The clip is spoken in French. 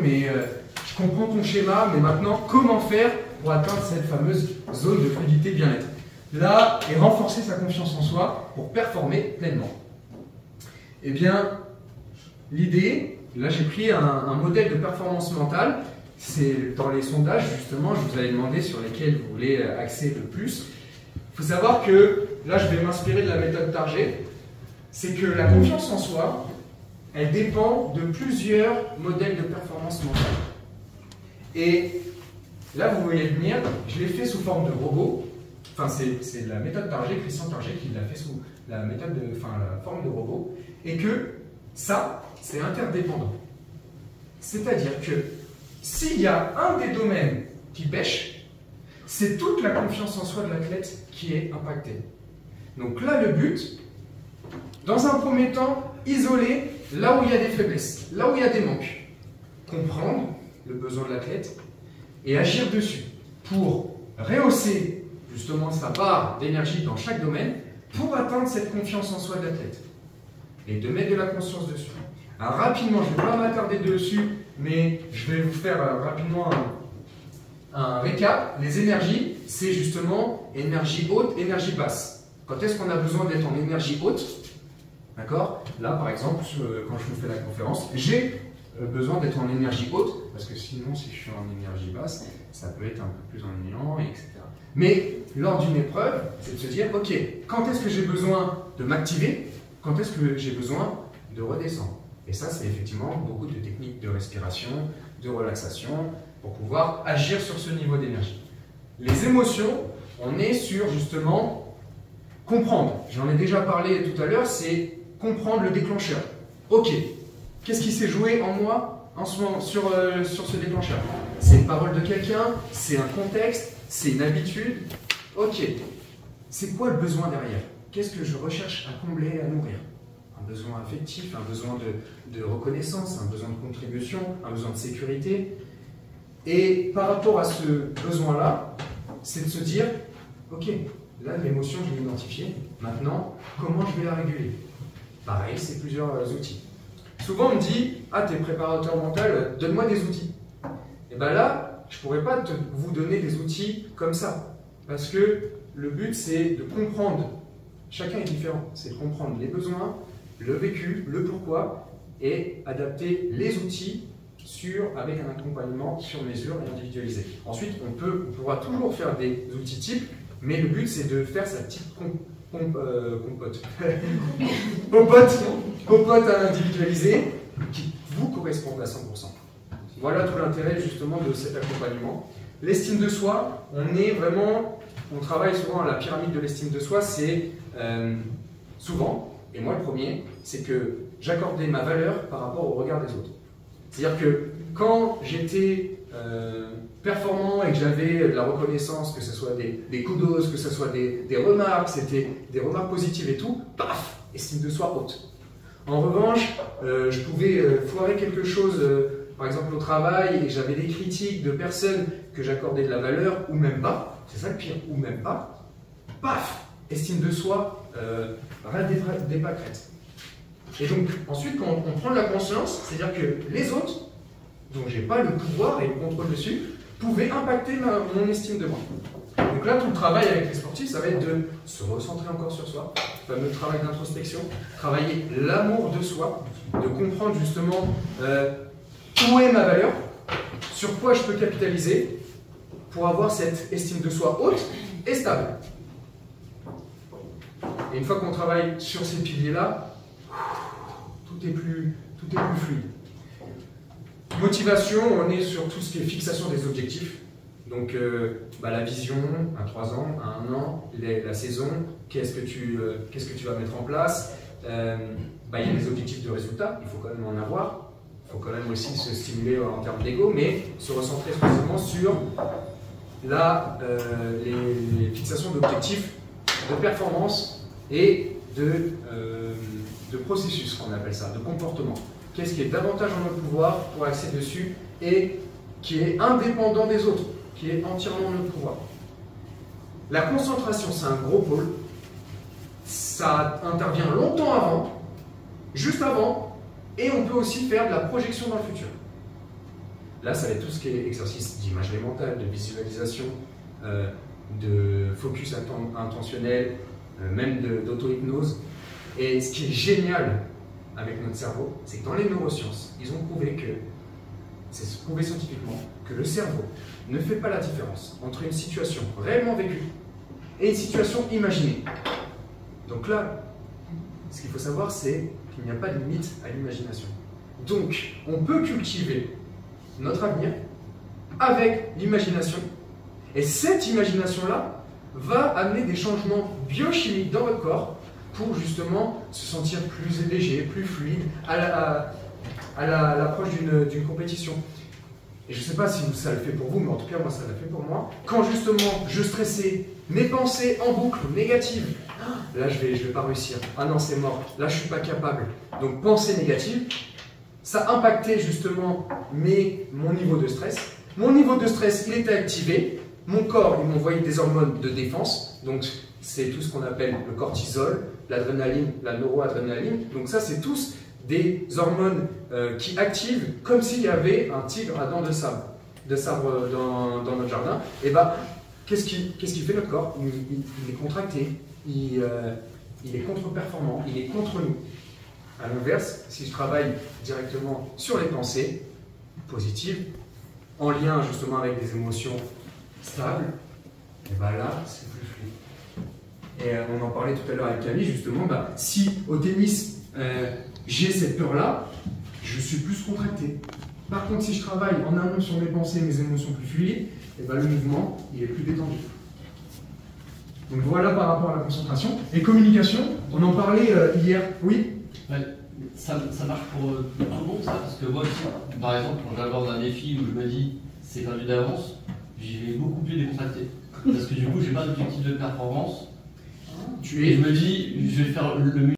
mais je comprends ton schéma, mais maintenant, comment faire pour atteindre cette fameuse zone de fluidité bien-être? Là, et renforcer sa confiance en soi pour performer pleinement. Eh bien, l'idée, là j'ai pris un modèle de performance mentale, c'est dans les sondages justement, je vous avais demandé sur lesquels vous voulez axer le plus. Il faut savoir que, là je vais m'inspirer de la méthode Target, c'est que la confiance en soi, elle dépend de plusieurs modèles de performance mentale. Et là vous voyez venir, je l'ai fait sous forme de robot, enfin c'est la méthode Target, Christian Target qui l'a fait sous la méthode la forme de robot, et que ça, c'est interdépendant. C'est-à-dire que s'il y a un des domaines qui pêche, c'est toute la confiance en soi de l'athlète qui est impactée. Donc là, le but, dans un premier temps, isoler là où il y a des faiblesses, là où il y a des manques. Comprendre le besoin de l'athlète et agir dessus pour rehausser justement sa part d'énergie dans chaque domaine pour atteindre cette confiance en soi de l'athlète. Et de mettre de la conscience dessus. Alors rapidement, je ne vais pas m'attarder dessus, mais je vais vous faire rapidement un récap. Les énergies, c'est justement énergie haute, énergie basse. Quand est-ce qu'on a besoin d'être en énergie haute? D'accord? Là, par exemple, quand je vous fais la conférence, j'ai besoin d'être en énergie haute, parce que sinon, si je suis en énergie basse, ça peut être un peu plus ennuyant, etc. Mais lors d'une épreuve, c'est de se dire, ok, quand est-ce que j'ai besoin de m'activer? Quand est-ce que j'ai besoin de redescendre? Et ça, c'est effectivement beaucoup de techniques de respiration, de relaxation, pour pouvoir agir sur ce niveau d'énergie. Les émotions, on est sur justement comprendre. J'en ai déjà parlé tout à l'heure, c'est comprendre le déclencheur. Ok, qu'est-ce qui s'est joué en moi en ce moment sur ce déclencheur? C'est une parole de quelqu'un, c'est un contexte, c'est une habitude. Ok, c'est quoi le besoin derrière? Qu'est-ce que je recherche à combler, à nourrir? Un besoin affectif, un besoin de reconnaissance, un besoin de contribution, un besoin de sécurité. Et par rapport à ce besoin-là, c'est de se dire, ok, là l'émotion je l'ai identifiée, maintenant comment je vais la réguler? Pareil, c'est plusieurs outils. Souvent on me dit, ah t'es préparateur mental, donne-moi des outils. Et bien là, je ne pourrais pas vous donner des outils comme ça, parce que le but c'est de comprendre. Chacun est différent, c'est de comprendre les besoins, le vécu, le pourquoi, et adapter les outils avec un accompagnement sur mesure et individualisé. Ensuite, on pourra toujours faire des outils types, mais le but c'est de faire sa petite compote. Popote à individualiser qui vous correspond à 100%. Voilà tout l'intérêt justement de cet accompagnement. L'estime de soi, on travaille souvent à la pyramide de l'estime de soi, c'est souvent, et moi le premier, c'est que j'accordais ma valeur par rapport au regard des autres. C'est-à-dire que quand j'étais performant et que j'avais de la reconnaissance, que ce soit des kudos, que ce soit des remarques, c'était des remarques positives et tout, paf, estime de soi haute. En revanche, je pouvais foirer quelque chose, par exemple au travail, et j'avais des critiques de personnes que j'accordais de la valeur, ou même pas, c'est ça le pire, ou même pas, paf, estime de soi, ras des pâquerettes. Et donc, ensuite, quand on prend de la conscience, c'est-à-dire que les autres, dont je n'ai pas le pouvoir et le contrôle dessus, pouvaient impacter mon estime de moi. Donc là, tout le travail avec les sportifs, ça va être de se recentrer encore sur soi, le fameux travail d'introspection, travailler l'amour de soi, de comprendre justement où est ma valeur, sur quoi je peux capitaliser pour avoir cette estime de soi haute et stable. Et une fois qu'on travaille sur ces piliers-là, tout est plus fluide. Motivation, on est sur tout ce qui est fixation des objectifs. Donc la vision à 3 ans, à 1 an, la saison, qu'est-ce que tu vas mettre en place. Il y a des objectifs de résultats, il faut quand même en avoir. Il faut quand même aussi se stimuler en termes d'ego, mais se recentrer exclusivement sur les fixations d'objectifs de performance et de processus, qu'on appelle ça, de comportement. Qu'est-ce qui est davantage en notre pouvoir pour accéder dessus et qui est indépendant des autres, qui est entièrement en notre pouvoir. La concentration, c'est un gros pôle. Ça intervient longtemps avant, juste avant, et on peut aussi faire de la projection dans le futur. Là, ça va être tout ce qui est exercice d'imagerie mentale, de visualisation, de focus intentionnel, même d'auto-hypnose. Et ce qui est génial avec notre cerveau, c'est que dans les neurosciences, ils ont prouvé que, c'est prouvé scientifiquement, que le cerveau ne fait pas la différence entre une situation réellement vécue et une situation imaginée. Donc là, ce qu'il faut savoir, c'est qu'il n'y a pas de limite à l'imagination. Donc, on peut cultiver notre avenir avec l'imagination. Et cette imagination-là va amener des changements biochimiques dans votre corps pour justement se sentir plus léger, plus fluide à l'approche d'une compétition. Et je ne sais pas si ça le fait pour vous, mais en tout cas, moi, ça l'a fait pour moi. Quand justement, je stressais, mes pensées en boucle négatives, là, je vais pas réussir. Ah non, c'est mort. Là, je ne suis pas capable. Donc, pensée négative, ça impactait justement mon niveau de stress. Mon niveau de stress, il était activé. Mon corps, il m'envoyait des hormones de défense. Donc, c'est tout ce qu'on appelle le cortisol, l'adrénaline, la neuroadrénaline. Donc, ça, c'est tous des hormones qui activent comme s'il y avait un tigre à dents de sabre dans notre jardin. Et bien, qu'est-ce qu'il fait notre corps? Il est contracté, il est contre-performant, il est contre nous. À l'inverse, si je travaille directement sur les pensées positives, en lien justement avec des émotions stables, et bien là, c'est plus fluide. Et on en parlait tout à l'heure avec Camille, justement, si au tennis, j'ai cette peur-là, je suis plus contracté. Par contre, si je travaille en amont sur mes pensées, mes émotions plus fluides, et ben le mouvement, il est plus détendu. Donc voilà par rapport à la concentration. Et communication, on en parlait hier. Oui? Ouais, ça marche pour tout le monde, ça, parce que moi aussi, par exemple, quand j'aborde un défi où je me dis c'est perdu d'avance, j'y vais beaucoup plus décontracté. Parce que du coup, j'ai pas d'objectif de performance. Et je me dis, je vais faire le mieux.